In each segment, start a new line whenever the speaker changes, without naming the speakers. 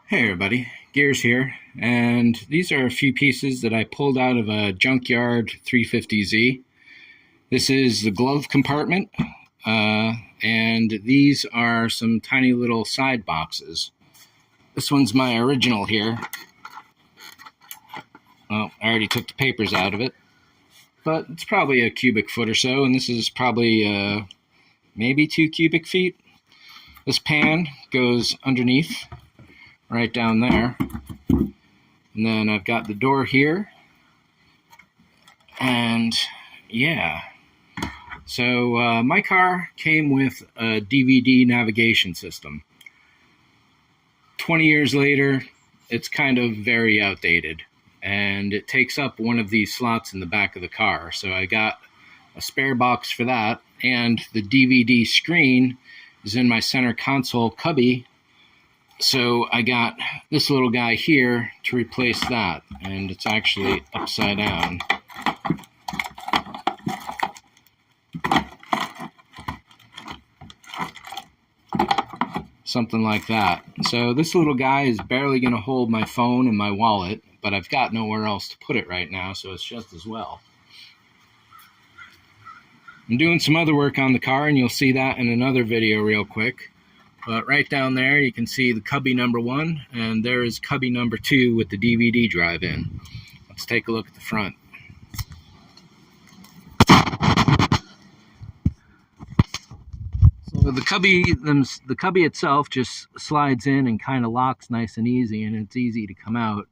Hey everybody, Gears here, and these are a few pieces that I pulled out of a junkyard 350Z. This is the glove compartment, and these are some tiny little side boxes. This one's my original here. Well, I already took the papers out of it, but it's probably a cubic foot or so, and this is probably maybe 2 cubic feet. This pan goes underneath, right down there, and then I've got the door here, and yeah, so my car came with a DVD navigation system. 20 years later, it's kind of very outdated, and it takes up one of these slots in the back of the car, so I got a spare box for that, and the DVD screen is in my center console cubby. So I got this little guy here to replace that, and it's actually upside down. Something like that. So this little guy is barely going to hold my phone and my wallet, but I've got nowhere else to put it right now, so it's just as well. I'm doing some other work on the car, and you'll see that in another video real quick. But right down there, you can see the cubby number 1, and there is cubby number 2 with the DVD drive in. Let's take a look at the front. So the cubby itself just slides in and kind of locks nice and easy, and it's easy to come out.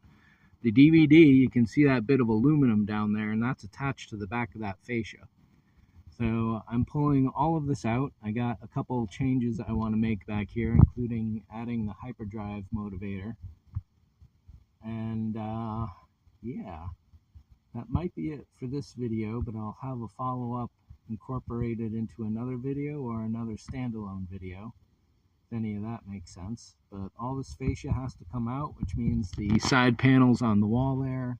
The DVD, you can see that bit of aluminum down there, and that's attached to the back of that fascia. So I'm pulling all of this out. I got a couple changes I want to make back here, including adding the hyperdrive motivator. And yeah, that might be it for this video, but I'll have a follow-up incorporated into another video or another standalone video, if any of that makes sense. But all this fascia has to come out, which means the side panels on the wall there,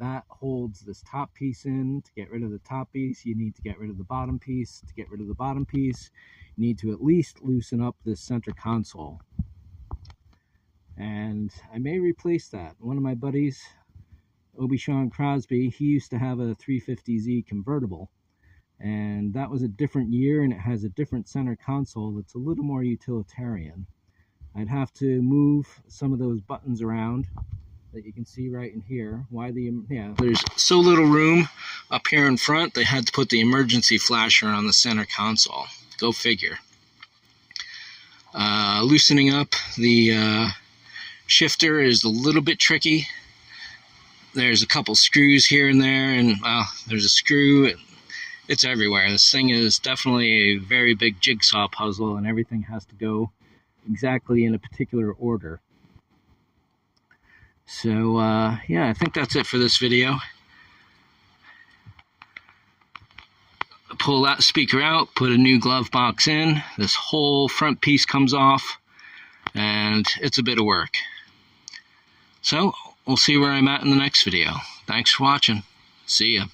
that holds this top piece in. To get rid of the top piece, you need to get rid of the bottom piece. To get rid of the bottom piece, you need to at least loosen up this center console. And I may replace that. One of my buddies, Sean Crosby, he used to have a 350Z convertible, and that was a different year, and it has a different center console that's a little more utilitarian. I'd have to move some of those buttons around that you can see right in here. There's so little room up here in front, they had to put the emergency flasher on the center console. Go figure. Loosening up the shifter is a little bit tricky. There's a couple screws here and there, and well, there's a screw. It's everywhere. This thing is definitely a very big jigsaw puzzle, and everything has to go exactly in a particular order. So, yeah, I think that's it for this video. Pull that speaker out, put a new glove box in. This whole front piece comes off, and it's a bit of work. So, we'll see where I'm at in the next video. Thanks for watching. See ya.